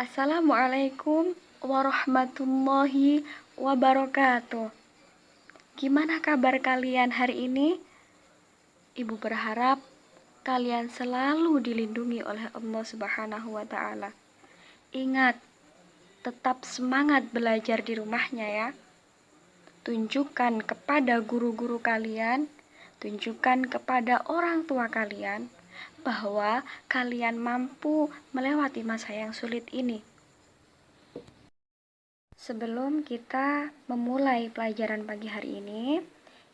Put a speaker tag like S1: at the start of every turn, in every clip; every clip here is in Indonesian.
S1: Assalamualaikum warahmatullahi wabarakatuh. Gimana kabar kalian hari ini? Ibu berharap kalian selalu dilindungi oleh Allah Subhanahu wa Ta'ala. Ingat, tetap semangat belajar di rumahnya ya. Tunjukkan kepada guru-guru kalian, tunjukkan kepada orang tua kalian bahwa kalian mampu melewati masa yang sulit ini. Sebelum kita memulai pelajaran pagi hari ini,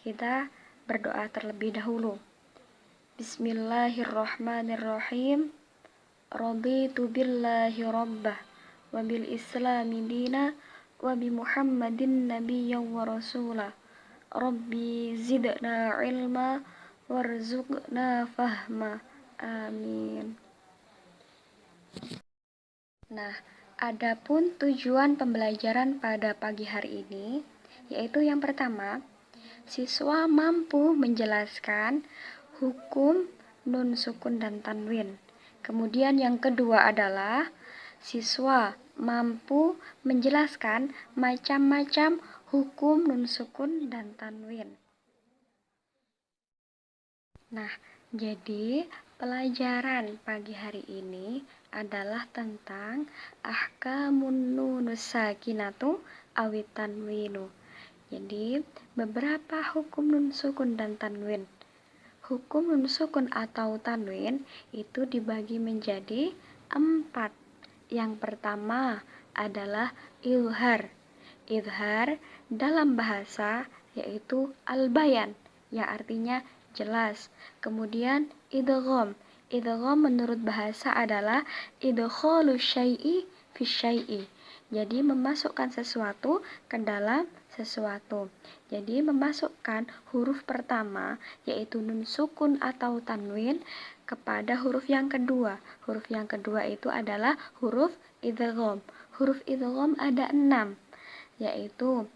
S1: kita berdoa terlebih dahulu. Bismillahirrahmanirrahim. Raditu billahi rabbah wa bil islami dina wa bi Muhammadin nabiyyan wa rasulah. Rabbi zidna ilma warzuqna fahma. Amin. Nah, adapun tujuan pembelajaran pada pagi hari ini, yaitu yang pertama, siswa mampu menjelaskan hukum nun sukun dan tanwin. Kemudian yang kedua adalah siswa mampu menjelaskan macam-macam hukum nun sukun dan tanwin. Nah, jadi pelajaran pagi hari ini adalah tentang ahkamun nunus sakinatu awit tanwinu. Jadi, beberapa hukum nun sukun dan tanwin. Hukum nun sukun atau tanwin itu dibagi menjadi 4. Yang pertama adalah izhar. Izhar dalam bahasa yaitu al-bayan, yang artinya jelas. Kemudian idgham. Idgham menurut bahasa adalah idkhalu syai'i fi syai'i. Jadi memasukkan sesuatu ke dalam sesuatu. Jadi memasukkan huruf pertama yaitu nun sukun atau tanwin kepada huruf yang kedua. Huruf yang kedua itu adalah huruf idgham. Huruf idgham ada 6, yaitu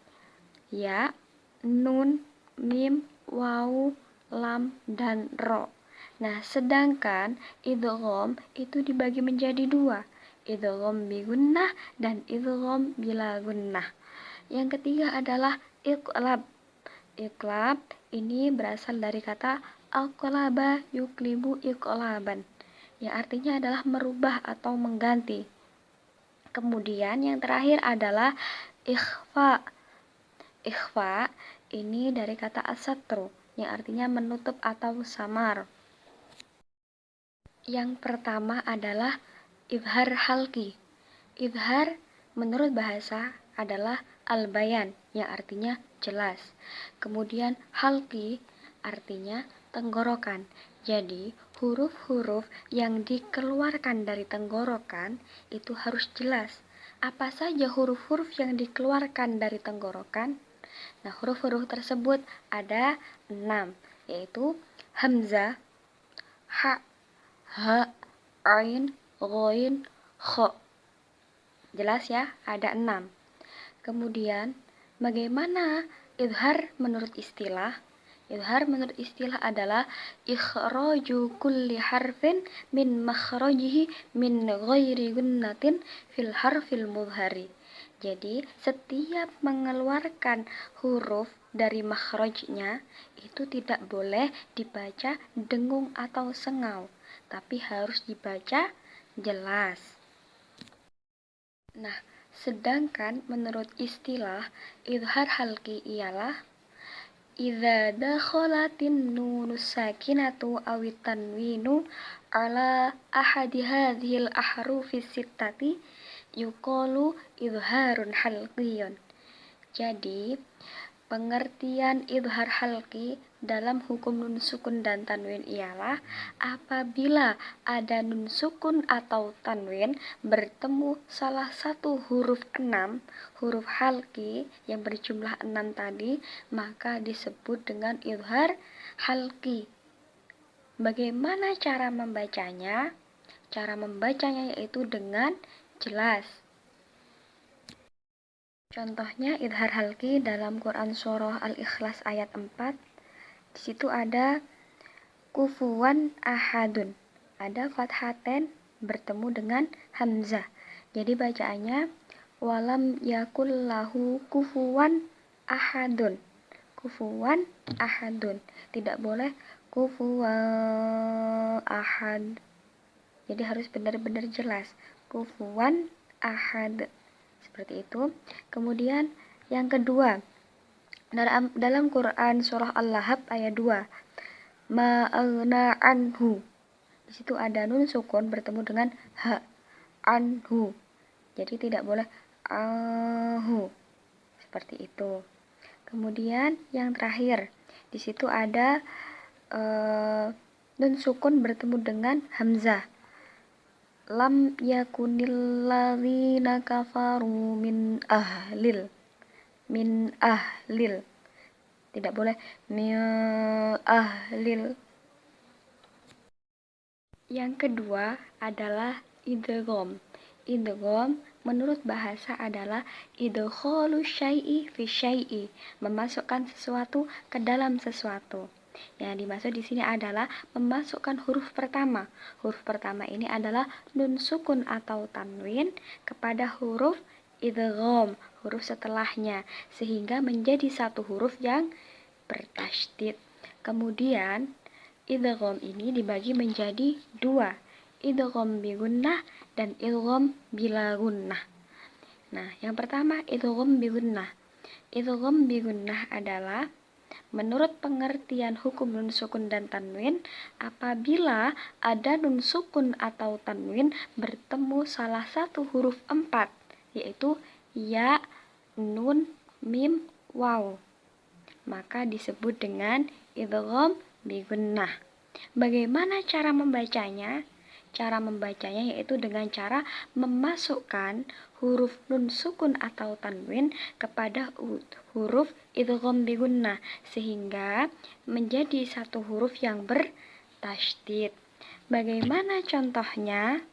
S1: ya, nun, mim, waw, lam, dan ro. Nah, sedangkan idgham itu dibagi menjadi 2, idgham bi gunnah dan idgham bila gunnah. Yang ketiga adalah iqlab. Iqlab ini berasal dari kata aqlaba yuklibu iqlaban, yang artinya adalah merubah atau mengganti. Kemudian yang terakhir adalah ikhfa. Ikhfa ini dari kata asatru, yang artinya menutup atau samar. Yang pertama adalah izhar halqi. Izhar menurut bahasa adalah al-bayan, yang artinya jelas. Kemudian halqi artinya tenggorokan. Jadi huruf-huruf yang dikeluarkan dari tenggorokan itu harus jelas. Apa saja huruf-huruf yang dikeluarkan dari tenggorokan? Nah, huruf-huruf tersebut ada 6, yaitu hamzah, ha, ha, ain, ghain, kha. Jelas ya, ada 6. Kemudian, bagaimana izhar menurut istilah? Izhar menurut istilah adalah ikhraju kulli harfin min makhrajihi min ghairi gunnatin fil harfil mudhari. Jadi, setiap mengeluarkan huruf dari makhrajnya itu tidak boleh dibaca dengung atau sengau, tapi harus dibaca jelas. Nah, sedangkan menurut istilah izhar halqi ialah idza dakhalatin nunus sakinatu awit tanwinu ala ahadi hadhil ahrufi sittati yuqalu izharun halqiyun. Jadi, pengertian izhar halqi dalam hukum nun sukun dan tanwin ialah apabila ada nun sukun atau tanwin bertemu salah satu huruf 6, huruf halqi yang berjumlah 6 tadi, maka disebut dengan izhar halqi. Bagaimana cara membacanya? Cara membacanya yaitu dengan jelas. Contohnya izhar halqi dalam Quran surah Al-Ikhlas ayat 4. Di situ ada kufuwan ahadun. Ada fathaten bertemu dengan hamzah. Jadi bacaannya walam yakul lahu kufuwan ahadun. Kufuwan ahadun. Tidak boleh kufuwan ahad. Jadi harus benar-benar jelas. Kufuwan ahad. Seperti itu. Kemudian yang kedua, dalam Quran surah Al-Lahab ayat 2, ma'agna anhu. Di situ ada nun sukun bertemu dengan ha, anhu. Jadi tidak boleh ahu. Seperti itu. Kemudian yang terakhir, di situ ada nun sukun bertemu dengan hamzah. Lam yakunil ladzina kafaru min ahlil. Tidak boleh min ahlil. Yang kedua adalah idgham. Idgham menurut bahasa adalah idkhalu syai'i fi syai'i, memasukkan sesuatu ke dalam sesuatu. Yang dimaksud di sini adalah memasukkan huruf pertama. Huruf pertama ini adalah nun sukun atau tanwin kepada huruf idgham, huruf setelahnya, sehingga menjadi satu huruf yang bertasydid. Kemudian idgham ini dibagi menjadi dua, idgham bi gunnah dan idgham bila gunnah. Nah, yang pertama idgham bi gunnah. Idgham bi gunnah adalah menurut pengertian hukum nun sukun dan tanwin, apabila ada nun sukun atau tanwin bertemu salah satu huruf 4, yaitu ya, nun, mim, waw, maka disebut dengan idgham bi gunnah. Bagaimana cara membacanya? Cara membacanya yaitu dengan cara memasukkan huruf nun sukun atau tanwin kepada huruf idgham bi gunnah, sehingga menjadi satu huruf yang bertasydid. Bagaimana contohnya?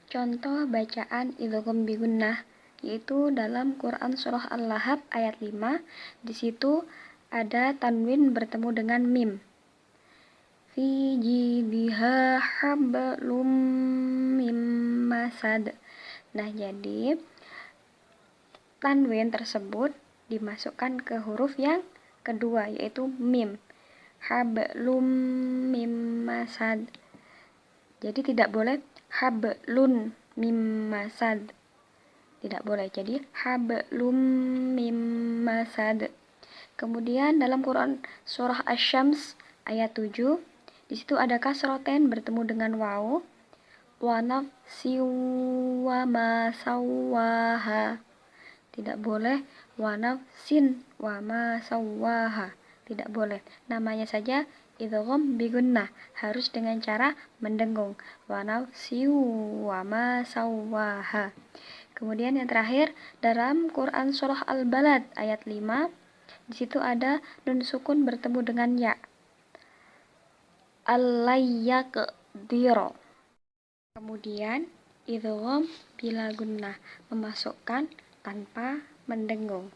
S1: Contoh bacaan idgham bi gunnah yaitu dalam Quran surah Al-Lahab ayat 5. Di situ ada tanwin bertemu dengan mim. Fi jidha hablum mim masad. Nah, jadi tanwin tersebut dimasukkan ke huruf yang kedua, yaitu mim. Hablum mim masad. Jadi tidak boleh hablun mim masad. Tidak boleh. Jadi hablum mim masad. Kemudian dalam Quran surah Asy-Syams ayat 7, di situ ada kasroten bertemu dengan waw. Wa nafsi wa ma sawwaha. Tidak boleh wa nafsin wa ma sawwaha. Tidak boleh. Namanya saja idgham bi gunnah, harus dengan cara mendengung. Wa nafsi wa ma sawwaha. Kemudian yang terakhir dalam Quran surah Al-Balad ayat 5, di situ ada nun sukun bertemu dengan ya. Al-layyaqdiro. Kemudian idgham bila gunnah, memasukkan tanpa mendengung.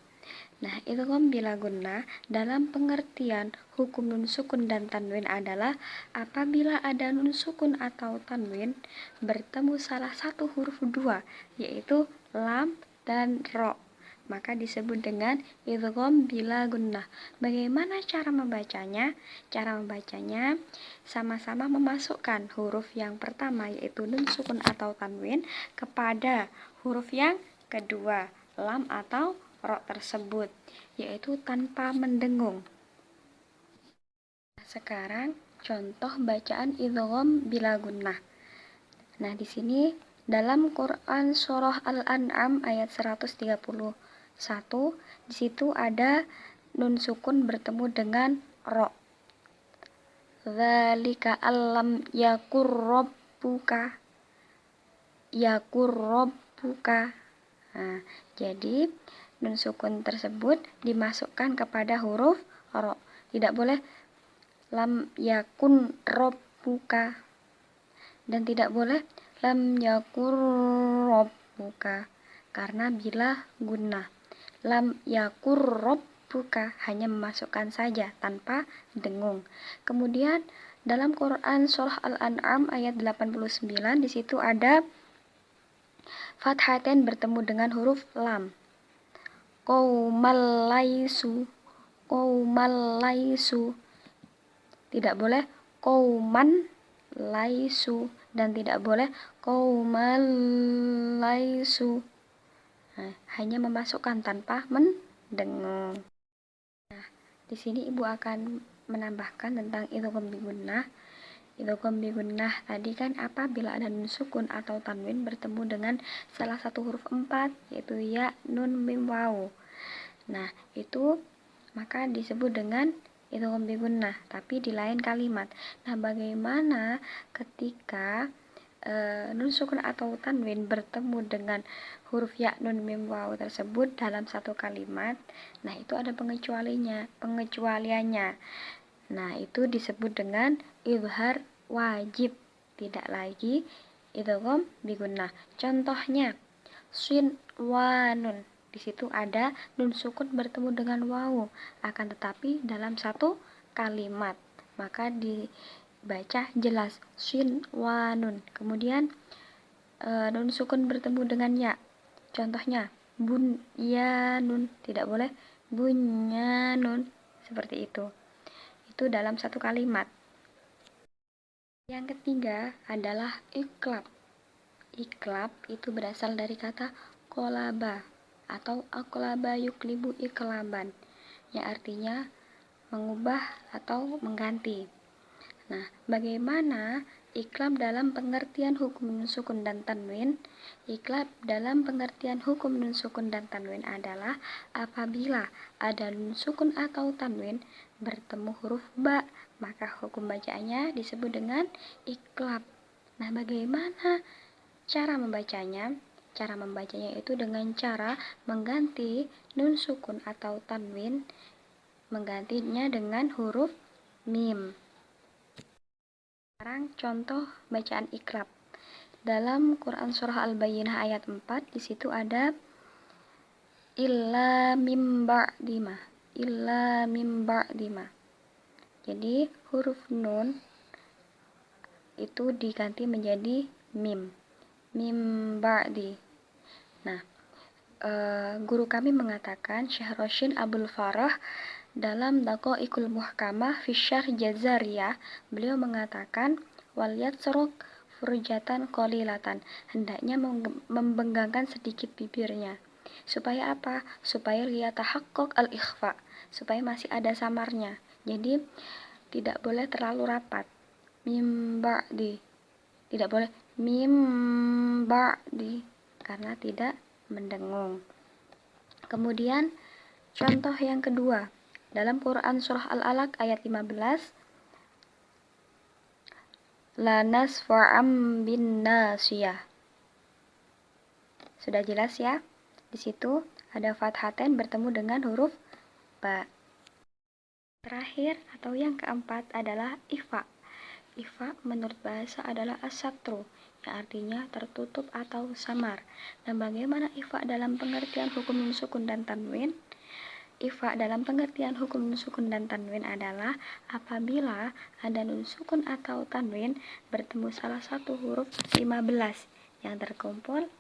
S1: Nah, idgham bila gunnah dalam pengertian hukum nun sukun dan tanwin adalah apabila ada nun sukun atau tanwin bertemu salah satu huruf dua, yaitu lam dan ro, maka disebut dengan idgham bila gunnah. Bagaimana cara membacanya? Cara membacanya sama-sama memasukkan huruf yang pertama, yaitu nun sukun atau tanwin, kepada huruf yang kedua, lam atau ro tersebut, yaitu tanpa mendengung. Sekarang contoh bacaan idgham bila gunnah. Nah, di sini dalam Quran surah Al-An'am ayat 131, di situ ada nun sukun bertemu dengan ro. Dzalika allam yakur rabbuka. Nah, jadi nun sukun tersebut dimasukkan kepada huruf ro. Tidak boleh lam yakun rabbuka, dan tidak boleh lam yakur rabbuka karena bila gunnah. Lam yakur rabbuka hanya memasukkan saja tanpa dengung. Kemudian dalam Quran surah Al-An'am ayat 89, di situ ada Fathatain bertemu dengan huruf lam. Qaumal laisu, qaumal laisu. Tidak boleh qauman laisu dan tidak boleh qaumal laisu. Nah, hanya memasukkan tanpa mendengung. Nah, di sini Ibu akan menambahkan tentang idgham bi gunnah. Idgham bi gunnah tadi kan apabila ada nun sukun atau tanwin bertemu dengan salah satu huruf 4, yaitu ya, nun, mim, waw. Nah, itu maka disebut dengan idgham bi gunnah, tapi di lain kalimat. Nah, bagaimana ketika nun sukun atau tanwin bertemu dengan huruf ya, nun, mim, waw tersebut dalam satu kalimat? Nah, itu ada pengecualiannya. Nah, itu disebut dengan izhar wajib, tidak lagi idgham bi gunnah. Contohnya, shin wa nun. Di situ ada nun sukun bertemu dengan wawu, akan tetapi dalam satu kalimat, maka dibaca jelas shin wa nun. Kemudian nun sukun bertemu dengan ya. Contohnya bun ya nun, tidak boleh bunyanun, seperti itu. Itu dalam satu kalimat. Yang ketiga adalah iklab. Iklab itu berasal dari kata kolaba atau aklaba yuklibu iklaban, yang artinya mengubah atau mengganti. Nah, bagaimana iklab dalam pengertian hukum nun sukun dan tanwin? Iklab dalam pengertian hukum nun sukun dan tanwin adalah apabila ada nun sukun atau tanwin bertemu huruf ba, maka hukum bacaannya disebut dengan iklab. Nah, bagaimana cara membacanya? Cara membacanya itu dengan cara mengganti nun sukun atau tanwin, menggantinya dengan huruf mim. Sekarang contoh bacaan iklab. Dalam Quran surah Al-Bayyinah ayat 4, di situ ada illa mim ba'dima. Illa mim ba'dima. Jadi huruf nun itu diganti menjadi mim. Mim ba'di. Nah, guru kami mengatakan, Syekh Roshin Abdul Farah, dalam Daqaiqul Muhkamah fi Syarh Jazariyah, beliau mengatakan waliyat seruk furjatan qalilatan, hendaknya membenggangkan sedikit bibirnya. Supaya apa? Supaya liyatahaqqaq al-ikhfa, supaya masih ada samarnya. Jadi tidak boleh terlalu rapat. Mim ba'di. Tidak boleh mim ba'di karena tidak mendengung. Kemudian contoh yang kedua, dalam Quran surah Al-Alaq ayat 15, la nasfa'am bin nasiyah. Sudah jelas ya? Di situ ada fathatain bertemu dengan huruf ba. Terakhir atau yang keempat adalah ifa. Ifa menurut bahasa adalah asatru, yang artinya tertutup atau samar. Dan bagaimana ifa dalam pengertian hukum nun sukun dan tanwin? Ifa dalam pengertian hukum nun sukun dan tanwin adalah apabila ada nun sukun atau tanwin bertemu salah satu huruf 15 yang terkumpul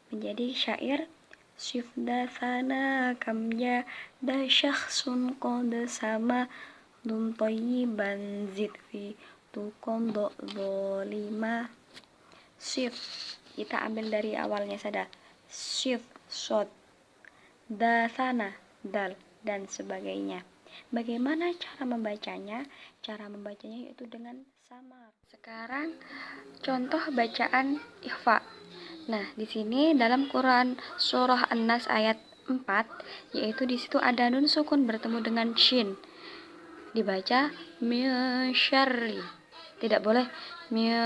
S1: menjadi syair syifdathana kamya da syakhsun qad sama dum thayyiban zid fi tuqondo zolima. Shift kita ambil dari awalnya saja, shift, shot, dasana, dal, dan sebagainya. Bagaimana cara membacanya? Cara membacanya yaitu dengan samar. Sekarang contoh bacaan ikhfa. Nah, di sini dalam Quran surah An-Nas ayat 4, yaitu di situ ada nun sukun bertemu dengan shin. Dibaca min syarri. Tidak boleh min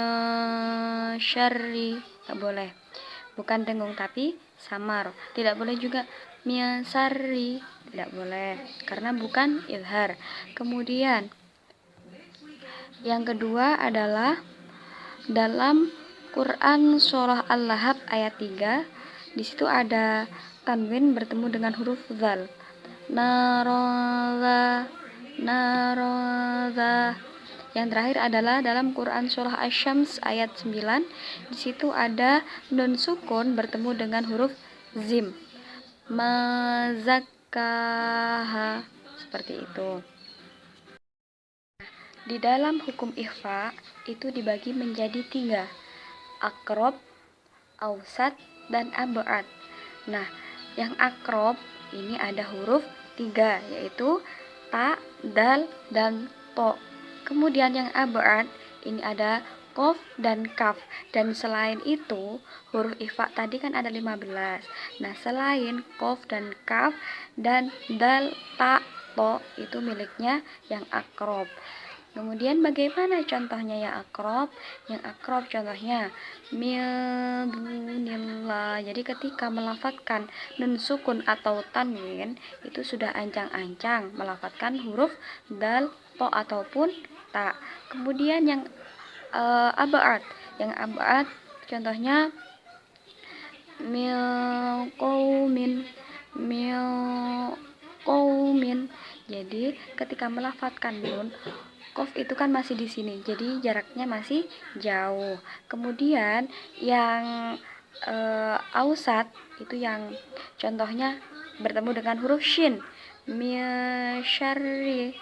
S1: syarri, tidak boleh. Bukan dengung tapi samar. Tidak boleh juga min syarri, tidak boleh karena bukan izhar. Kemudian yang kedua adalah dalam Quran surah Al-Lahab ayat 3, di situ ada tanwin bertemu dengan huruf zal. Naroza, naroza, Yang terakhir adalah dalam Quran surah Asy-Syams ayat 9. Di situ ada nun sukun bertemu dengan huruf zim. Mazakkaha, seperti itu. Di dalam hukum ikhfa itu dibagi menjadi 3, akrob, ausat, dan ab'ad. Nah, yang akrob ini ada huruf 3, yaitu ta, dal, dan to. Kemudian yang ab'ad ini ada kof dan kaf. Dan selain itu, huruf ikhfa tadi kan ada 15. Nah, selain kof dan kaf dan dal, ta, to itu miliknya yang akrob. Kemudian bagaimana contohnya yang akrob? Yang akrob contohnya milunillah. Jadi ketika melafadzkan nun sukun atau tanwin itu sudah ancang-ancang melafadzkan huruf dal, to ataupun ta. Kemudian yang ab'ad. Yang ab'ad contohnya milqaumin. Jadi ketika melafadzkan nun, kof itu kan masih di sini, jadi jaraknya masih jauh. Kemudian yang ausat itu yang contohnya bertemu dengan huruf shin, misyarri.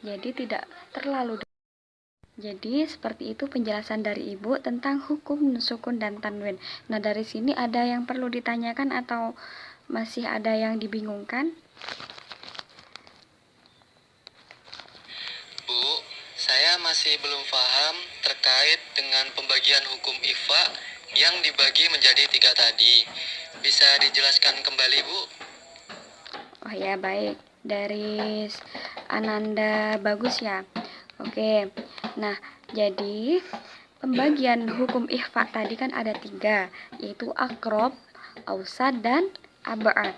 S1: Jadi tidak terlalu. Jadi seperti itu penjelasan dari Ibu tentang hukum nun sukun dan tanwin. Nah, dari sini ada yang perlu ditanyakan atau masih ada yang dibingungkan?
S2: Bu, saya masih belum paham terkait dengan pembagian hukum ikhfa yang dibagi menjadi 3 tadi. Bisa dijelaskan kembali, Bu?
S1: Oh ya, baik. Dari Ananda bagus ya. Oke. Nah, jadi pembagian hukum ikhfa tadi kan ada 3, yaitu akrob, ausad, dan ab'ad.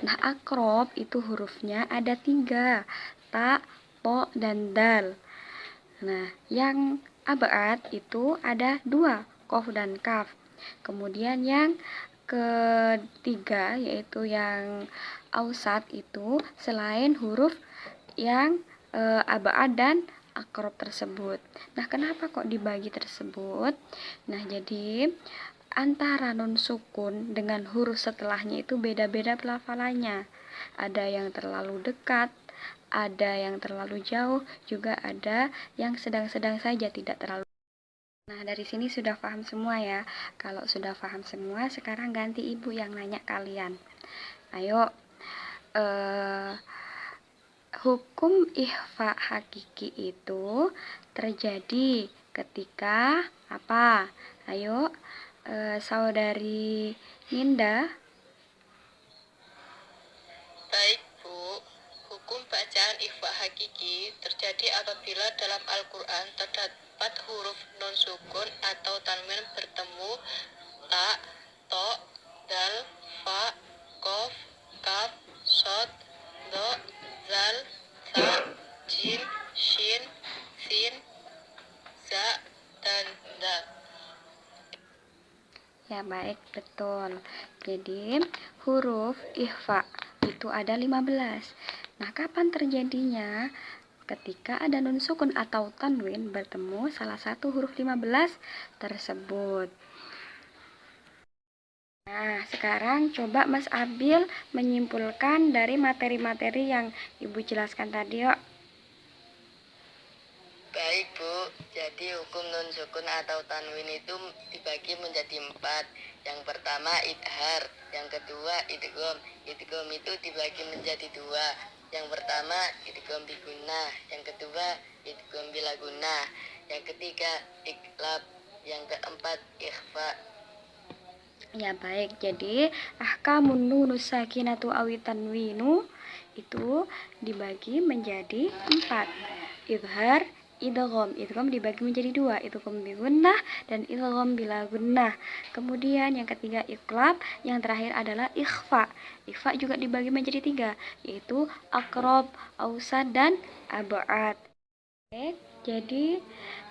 S1: Nah, akrob itu hurufnya ada 3, ta, to, dan dal. Nah, yang ab'ad itu ada 2, kof dan kaf. Kemudian yang ketiga yaitu yang ausat itu selain huruf yang ab'ad dan akrob tersebut. Nah, kenapa kok dibagi tersebut? Nah, jadi antara nun sukun dengan huruf setelahnya itu beda-beda pelafalannya. Ada yang terlalu dekat, ada yang terlalu jauh, juga ada yang sedang-sedang saja, tidak terlalu. Nah, dari sini sudah paham semua ya. Kalau sudah paham semua, sekarang ganti Ibu yang nanya kalian. Ayo, hukum ikhfa hakiki itu terjadi ketika apa? Ayo, saudari Ninda.
S2: Baik, Bu. Hukum bacaan ikhfa hakiki terjadi apabila dalam Al-Quran terdapat huruf non sukun atau tanwin bertemu ta, to, dal, fa, kof, kaf, sod, do, zal, ta, jim, shin, sin, za, dan dal.
S1: Ya, baik, betul. Jadi, huruf ikhfa itu ada 15. Nah, kapan terjadinya? Ketika ada nun sukun atau tanwin bertemu salah satu huruf 15 tersebut. Nah, sekarang coba Mas Abil menyimpulkan dari materi-materi yang Ibu jelaskan tadi, yuk.
S2: Baik, Bu. Jadi hukum nun sukun atau tanwin itu dibagi menjadi 4. Yang pertama idhar, yang kedua idgham. Idgham itu dibagi menjadi 2. Yang pertama idgham bigunnah, yang kedua idgham bila gunnah, yang ketiga iqlab, yang keempat ikhfa.
S1: Ya, baik. Jadi ahkamun nunus sakinatu awi tanwinu itu dibagi menjadi 4. Idhar, idgham dibagi menjadi 2, idgham bi gunnah dan idgham bila gunnah. Kemudian yang ketiga iqlab, yang terakhir adalah ikhfa. Ikhfa juga dibagi menjadi 3, yaitu akrob, ausad, dan ab'ad. Oke, jadi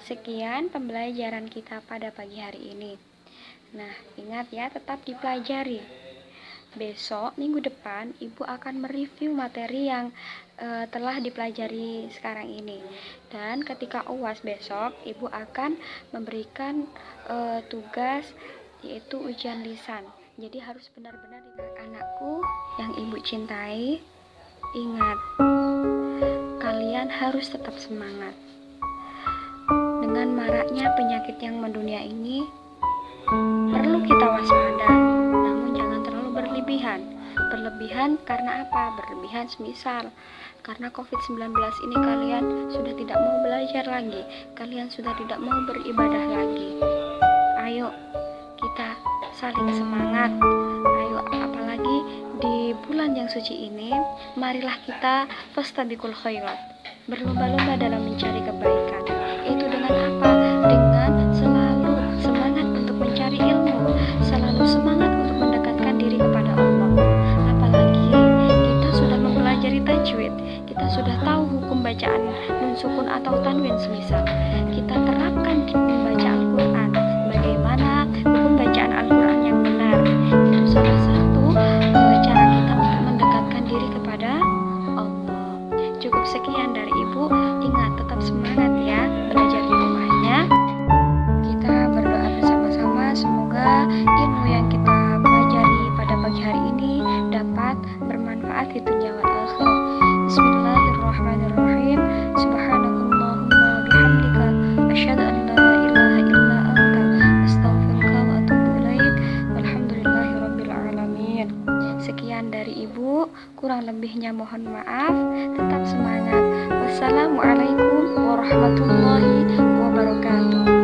S1: sekian pembelajaran kita pada pagi hari ini. Nah, ingat ya, tetap dipelajari. besok minggu depan Ibu akan mereview materi yang telah dipelajari sekarang ini. Dan ketika UAS besok, Ibu akan memberikan tugas yaitu ujian lisan. Jadi harus benar-benar anakku yang Ibu cintai, ingat, kalian harus tetap semangat. Dengan maraknya penyakit yang mendunia ini, perlu kita waspada, namun jangan terlalu berlebihan. Berlebihan karena apa? Berlebihan semisal karena COVID-19 ini kalian sudah tidak mau belajar lagi, kalian sudah tidak mau beribadah lagi. Ayo kita saling semangat. Ayo, apalagi di bulan yang suci ini, marilah kita fastabiqul khairat, berlomba-lomba dalam mencari kebaikan. Itu dengan apa? Dengan selalu semangat untuk mencari ilmu, selalu semangat untuk mendekatkan diri kepada Allah. Apalagi kita sudah mempelajari tajwid, kita sudah tahu hukum bacaan nun sukun atau tanwin semisal. Kita terapkan membaca Al-Quran. Bagaimana hukum bacaan Al-Quran yang benar? Itu salah satu cara kita untuk mendekatkan diri kepada Allah. Cukup sekian dari Ibu. Ingat, tetap semangat ya belajar di rumahnya. Kita berdoa bersama-sama semoga ilmu yang kita pelajari pada pagi hari ini dapat bermanfaat di dunia wal akhirah. Bismillahirrahmanirrahim. Subhanakallahumma bihamdika asyhadu an la ilaha illa anta astaghfiruka wa atubu ilaik. Walhamdulillahirabbil alamin. Sekian dari Ibu, kurang lebihnya mohon maaf. Tetap semangat. Wassalamualaikum warahmatullahi wabarakatuh.